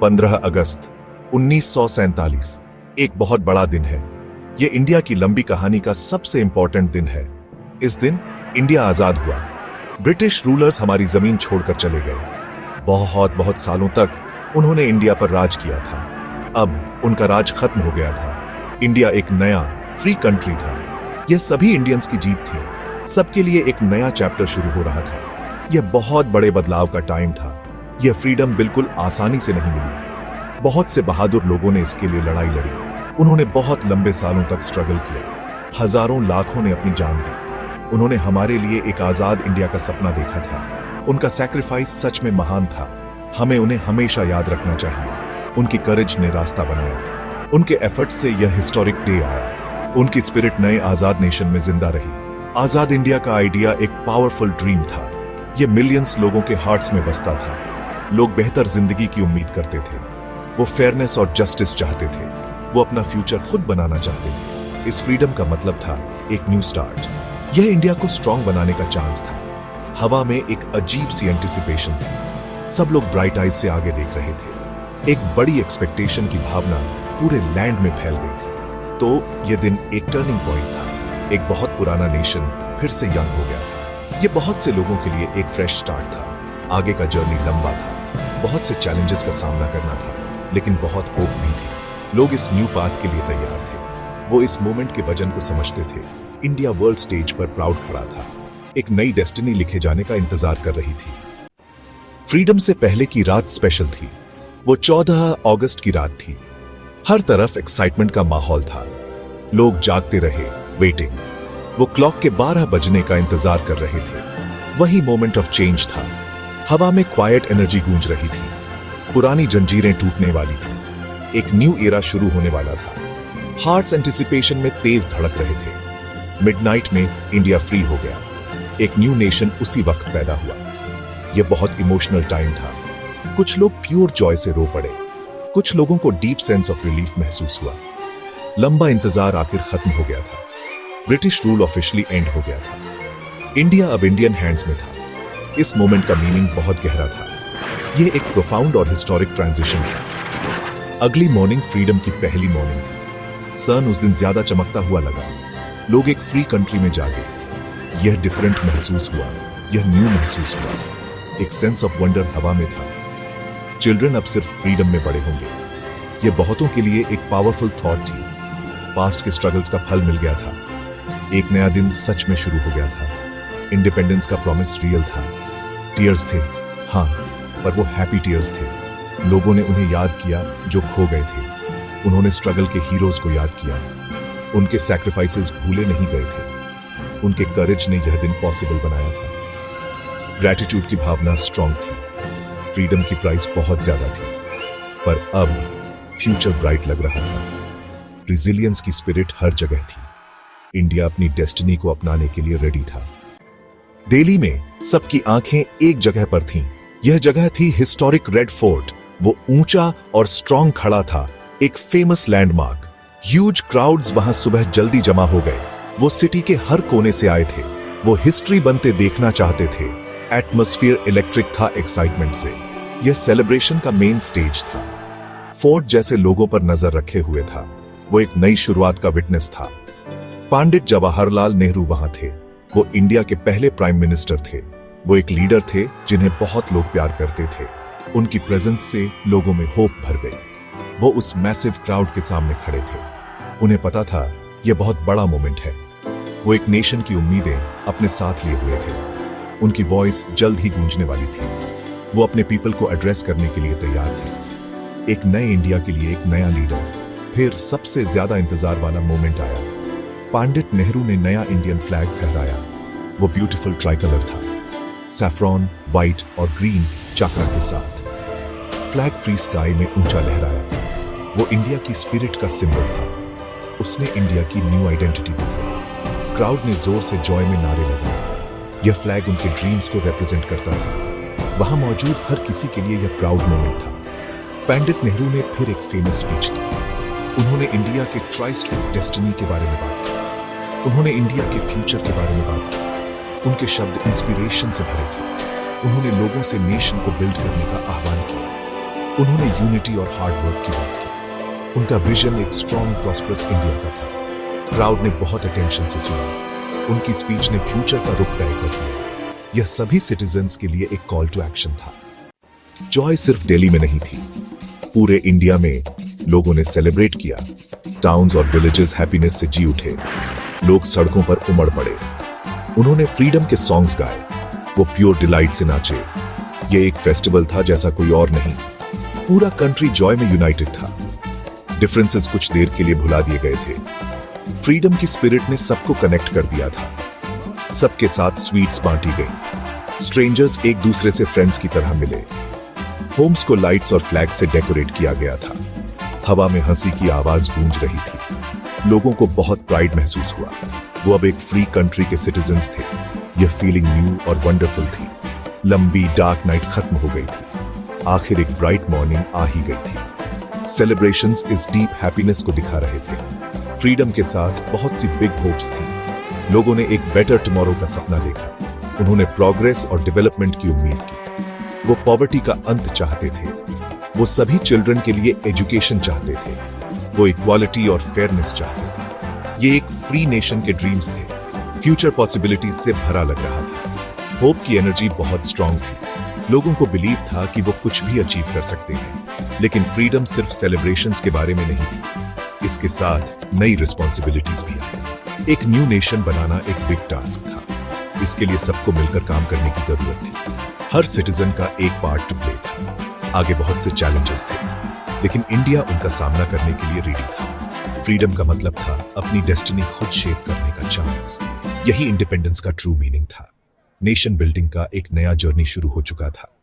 15 अगस्त 1947 एक बहुत बड़ा दिन है। यह इंडिया की लंबी कहानी का सबसे इंपॉर्टेंट दिन है। इस दिन इंडिया आजाद हुआ। ब्रिटिश रूलर्स हमारी जमीन छोड़कर चले गए। बहुत सालों तक उन्होंने इंडिया पर राज किया था। अब उनका राज खत्म हो गया था। इंडिया एक नया फ्री कंट्री था। यह सभी इंडियंस की जीत थी। सबके लिए एक नया चैप्टर शुरू हो रहा था। यह बहुत बड़े बदलाव का टाइम था। यह फ्रीडम बिल्कुल आसानी से नहीं मिली। बहुत से बहादुर लोगों ने इसके लिए लड़ाई लड़ी। उन्होंने बहुत लंबे सालों तक स्ट्रगल किया। हजारों लाखों ने अपनी जान दी। उन्होंने हमारे लिए एक आजाद इंडिया का सपना देखा था। उनका सैक्रिफाइस सच में महान था। हमें उन्हें हमेशा याद रखना चाहिए। उनकी करेज ने रास्ता बनाया। उनके एफर्ट से यह हिस्टोरिक डे आया। उनकी स्पिरिट नए आजाद नेशन में जिंदा रही। आजाद इंडिया का आइडिया एक पावरफुल ड्रीम था। यह मिलियंस लोगों के हार्ट्स में बसता था। लोग बेहतर जिंदगी की उम्मीद करते थे। वो फेयरनेस और जस्टिस चाहते थे। वो अपना फ्यूचर खुद बनाना चाहते थे। इस फ्रीडम का मतलब था एक न्यू स्टार्ट। यह इंडिया को स्ट्रांग बनाने का चांस था। हवा में एक अजीब सी एंटिसिपेशन थी। सब लोग ब्राइट आइज से आगे देख रहे थे। एक बड़ी एक्सपेक्टेशन की भावना पूरे लैंड में फैल गई थी। तो यह दिन एक टर्निंग पॉइंट था। एक बहुत पुराना नेशन फिर से यंग हो गया था। यह बहुत से लोगों के लिए एक फ्रेश स्टार्ट था। आगे का जर्नी लंबा था। बहुत से चैलेंजेस का सामना करना था, लेकिन बहुत होप भी थी। लोग इस न्यू पाथ के लिए तैयार थे। वो इस मोमेंट के वजन को समझते थे। इंडिया वर्ल्ड स्टेज पर प्राउड खड़ा था। एक नई डेस्टिनी लिखे जाने का इंतजार कर रही थी। फ्रीडम से पहले की रात स्पेशल थी। वो 14 अगस्त की रात थी। हर तरफ एक्साइटमेंट का माहौल था। लोग जागते रहे, वेटिंग। वो क्लॉक के 12 बजने का इंतजार कर रहे थे। वही मोमेंट ऑफ चेंज था। हवा में क्वाइट एनर्जी गूंज रही थी। पुरानी जंजीरें टूटने वाली थी। एक न्यू एरा शुरू होने वाला था। हार्ट्स एंटिसिपेशन में तेज धड़क रहे थे। मिडनाइट में इंडिया फ्री हो गया। एक न्यू नेशन उसी वक्त पैदा हुआ। यह बहुत इमोशनल टाइम था। कुछ लोग प्योर जॉय से रो पड़े। कुछ लोगों को डीप सेंस ऑफ रिलीफ महसूस हुआ। लंबा इंतजार आखिर खत्म हो गया था। ब्रिटिश रूल ऑफिशियली एंड हो गया था। इंडिया अब इंडियन हैंड्स में था। इस मोमेंट का मीनिंग बहुत गहरा था। यह एक प्रोफाउंड और हिस्टोरिक ट्रांजिशन था। अगली मॉर्निंग फ्रीडम की पहली मॉर्निंग थी। सन उस दिन ज्यादा चमकता हुआ लगा। लोग एक फ्री कंट्री में जागे। यह डिफरेंट महसूस हुआ। यह न्यू महसूस हुआ। एक सेंस ऑफ वंडर हवा में था। चिल्ड्रन अब सिर्फ फ्रीडम में बड़े होंगे। यह बहुतों के लिए एक पावरफुल थॉट थी। पास्ट के स्ट्रगल्स का फल मिल गया था। एक नया दिन सच में शुरू हो गया था। इंडिपेंडेंस का प्रॉमिस रियल था। टीयर्स थे, हाँ, पर वो हैप्पी टीयर्स थे। लोगों ने उन्हें याद किया जो खो गए थे। उन्होंने स्ट्रगल के हीरोज को याद किया। उनके सैक्रिफाइसेस भूले नहीं गए थे। उनके करेज ने यह दिन पॉसिबल बनाया था। ग्रैटिट्यूड की भावना स्ट्रांग थी। फ्रीडम की प्राइस बहुत ज्यादा थी, पर अब फ्यूचर ब्राइट लग रहा था। रिजिलियंस की स्पिरिट हर जगह थी। इंडिया अपनी डेस्टिनी को अपनाने के लिए रेडी था। दिल्ली में सबकी आंखें एक जगह पर थीं। यह जगह थी हिस्टोरिक रेड फोर्ट। वो ऊंचा और स्ट्रांग खड़ा था, एक फेमस लैंडमार्क। ह्यूज क्राउड्स वहां सुबह जल्दी जमा हो गए। वो सिटी के हर कोने से आए थे। वो हिस्ट्री बनते देखना चाहते थे। एटमॉस्फेयर इलेक्ट्रिक था एक्साइटमेंट से। यह सेलिब्रेशन का मेन स्टेज था। फोर्ट जैसे लोगों पर नजर रखे हुए था। वो एक नई शुरुआत का विटनेस था। पंडित जवाहरलाल नेहरू वहां थे। वो इंडिया के पहले प्राइम मिनिस्टर थे। वो एक लीडर थे जिन्हें बहुत लोग प्यार करते थे। उनकी प्रेजेंस से लोगों में होप भर गई। वो उस मैसिव क्राउड के सामने खड़े थे। उन्हें पता था यह बहुत बड़ा मोमेंट है। वो एक नेशन की उम्मीदें अपने साथ लिए हुए थे। उनकी वॉइस जल्द ही गूंजने वाली थी। वो अपने पीपल को एड्रेस करने के लिए तैयार थे। एक नए इंडिया के लिए एक नया लीडर। फिर सबसे ज्यादा इंतजार वाला मोमेंट आया। पंडित नेहरू ने नया इंडियन फ्लैग फहराया। वो ब्यूटीफुल ट्राइकलर था, सैफ्रॉन, व्हाइट और ग्रीन चक्र के साथ। फ्लैग फ्री स्काई में ऊंचा लहराया। वो इंडिया की स्पिरिट का सिंबल था। उसने इंडिया की न्यू आइडेंटिटी दिखाई। क्राउड ने जोर से जॉय में नारे लगाए। यह फ्लैग उनके ड्रीम्स को रिप्रेजेंट करता था। वहां मौजूद हर किसी के लिए यह प्राउड मोमेंट था। पंडित नेहरू ने फिर एक फेमस स्पीच दी। उन्होंने इंडिया के ट्राइस्ट विद डेस्टिनी के बारे में बात की। उन्होंने इंडिया के फ्यूचर के बारे में बात की। उनके शब्द इंस्पिरेशन से भरे थे। उन्होंने लोगों से नेशन को बिल्ड करने का आह्वान किया। उन्होंने यूनिटी और हार्ड वर्क की बात की। उनका विजन एक स्ट्रॉन्ग प्रॉस्परस इंडिया का था। क्राउड ने बहुत अटेंशन से सुना। उनकी स्पीच ने फ्यूचर का रुख तय कर दिया। यह सभी सिटीजन्स के लिए एक कॉल टू एक्शन था। जॉय सिर्फ दिल्ली में नहीं थी, पूरे इंडिया में लोगों ने सेलिब्रेट किया। टाउन्स और विलेजेस हैप्पीनेस से जी उठे। लोग सड़कों पर उमड़ पड़े। उन्होंने फ्रीडम के सॉन्ग्स गाए। वो प्योर डिलाइट से नाचे। ये एक फेस्टिवल था जैसा कोई और नहीं। पूरा कंट्री जॉय में यूनाइटेड था। डिफरेंसेस कुछ देर के लिए भुला दिए गए थे। फ्रीडम की स्पिरिट ने सबको कनेक्ट कर दिया था। सबके साथ स्वीट्स बांटी गई। स्ट्रेंजर्स एक दूसरे से फ्रेंड्स की तरह मिले। होम्स को लाइट्स और फ्लैग से डेकोरेट किया गया था। हवा में हंसी की आवाज गूंज रही थी। लोगों को बहुत प्राइड महसूस हुआ। वो अब एक फ्री कंट्री के सिटीजन्स थे। यह फीलिंग न्यू और वंडरफुल थी। लंबी डार्क नाइट खत्म हो गई थी। आखिर एक ब्राइट मॉर्निंग आ ही गई थी। सेलिब्रेशंस इस डीप हैप्पीनेस को दिखा रहे थे। फ्रीडम के साथ बहुत सी बिग होप्स थी। लोगों ने एक बेटर टुमारो का सपना देखा। उन्होंने प्रोग्रेस और डेवलपमेंट की उम्मीद की। वो पॉवर्टी का अंत चाहते थे। वो सभी चिल्ड्रन के लिए एजुकेशन चाहते थे। वो इक्वालिटी और फेयरनेस चाहते थे। ये एक फ्री नेशन के ड्रीम्स थे। फ्यूचर पॉसिबिलिटीज से भरा लग रहा था। होप की एनर्जी बहुत स्ट्रांग थी। लोगों को बिलीव था कि वो कुछ भी अचीव कर सकते हैं। लेकिन फ्रीडम सिर्फ सेलिब्रेशंस के बारे में नहीं थी। इसके साथ नई रिस्पॉन्सिबिलिटीज भी आई। एक न्यू नेशन बनाना एक बिग टास्क था। इसके लिए सबको मिलकर काम करने की जरूरत थी। हर सिटीजन का एक पार्ट टू प्ले था। आगे बहुत से चैलेंजेस थे, लेकिन इंडिया उनका सामना करने के लिए रेडी था। फ्रीडम का मतलब था अपनी डेस्टिनी खुद शेप करने का चांस। यही इंडिपेंडेंस का ट्रू मीनिंग था। नेशन बिल्डिंग का एक नया जर्नी शुरू हो चुका था।